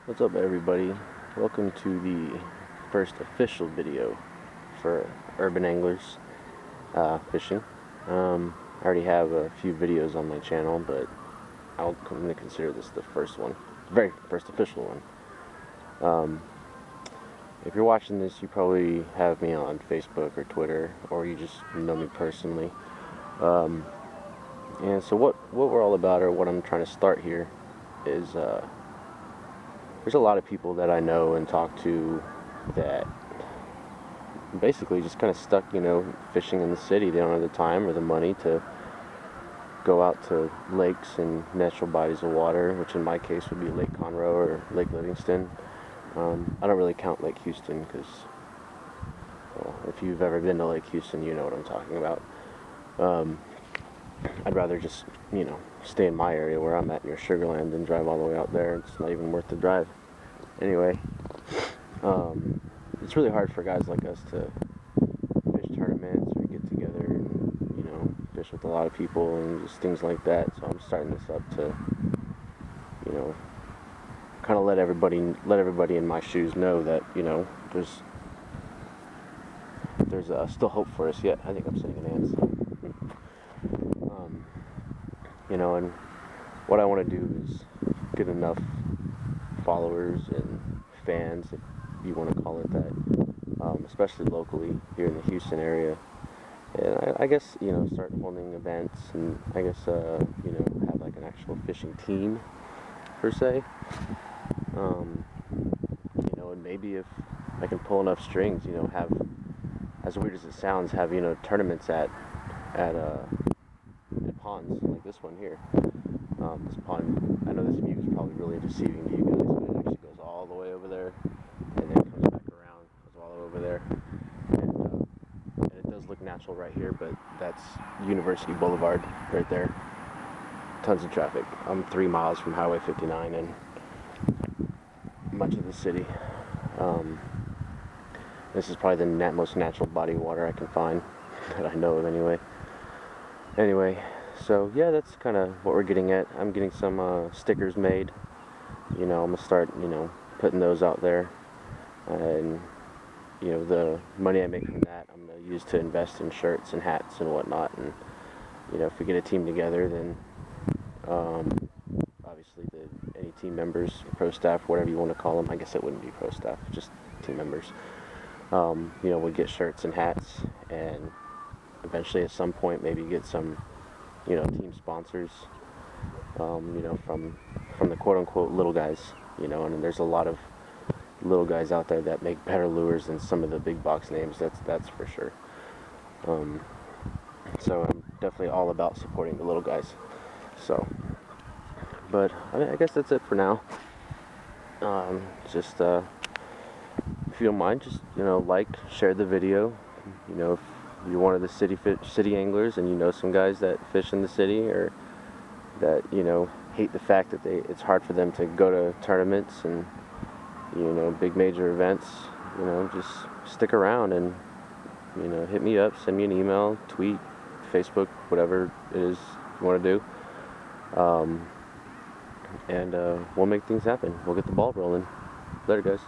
What's up, everybody? Welcome to the first official video for Urban Anglers fishing. I already have a few videos on my channel, but I'm going to consider this the first one, very first official one. If you're watching this, you probably have me on Facebook or Twitter, or you just know me personally. And so what we're all about, or what I'm trying to start here, is there's a lot of people that I know and talk to that basically just kind of stuck, fishing in the city. They don't have the time or the money to go out to lakes and natural bodies of water, which in my case would be Lake Conroe or Lake Livingston. I don't really count Lake Houston because, well, if you've ever been to Lake Houston, you know what I'm talking about. I'd rather just, stay in my area where I'm at near Sugar Land than drive all the way out there. It's not even worth the drive. Anyway, it's really hard for guys like us to fish tournaments or get together and, fish with a lot of people and just things like that. So I'm starting this up to, kind of let everybody in my shoes know that, there's still hope for us yet. I think I'm sitting in ants. And what I want to do is get enough followers and fans, if you want to call it that, especially locally here in the Houston area. And I guess, start holding events and I guess, have like an actual fishing team, per se. And maybe if I can pull enough strings, have, as weird as it sounds, have, tournaments at ponds like this one here. This pond, I know this view is probably really deceiving to you guys, but it actually goes all the way over there and then comes back around, goes all the way over there, and it does look natural right here, but that's University Boulevard right there. Tons of traffic. I'm 3 miles from Highway 59 and much of the city. This is probably the most natural body of water I can find that I know of anyway. So yeah, that's kind of what we're getting at. I'm getting some stickers made. I'm gonna start, putting those out there, and the money I make from that, I'm gonna use to invest in shirts and hats and whatnot. And if we get a team together, then obviously any team members, pro staff, whatever you want to call them. I guess it wouldn't be pro staff, just team members. We'll get shirts and hats, and eventually at some point maybe get some team sponsors, from the quote-unquote little guys, and there's a lot of little guys out there that make better lures than some of the big box names, that's for sure. So I'm definitely all about supporting the little guys. So, but I guess that's it for now. Just, if you don't mind, just, like, share the video, if you're one of the city anglers and some guys that fish in the city, or that hate the fact that it's hard for them to go to tournaments and big major events, just stick around and hit me up, send me an email, tweet, Facebook, whatever it is you want to do, and we'll make things happen. We'll get the ball rolling. Later, guys.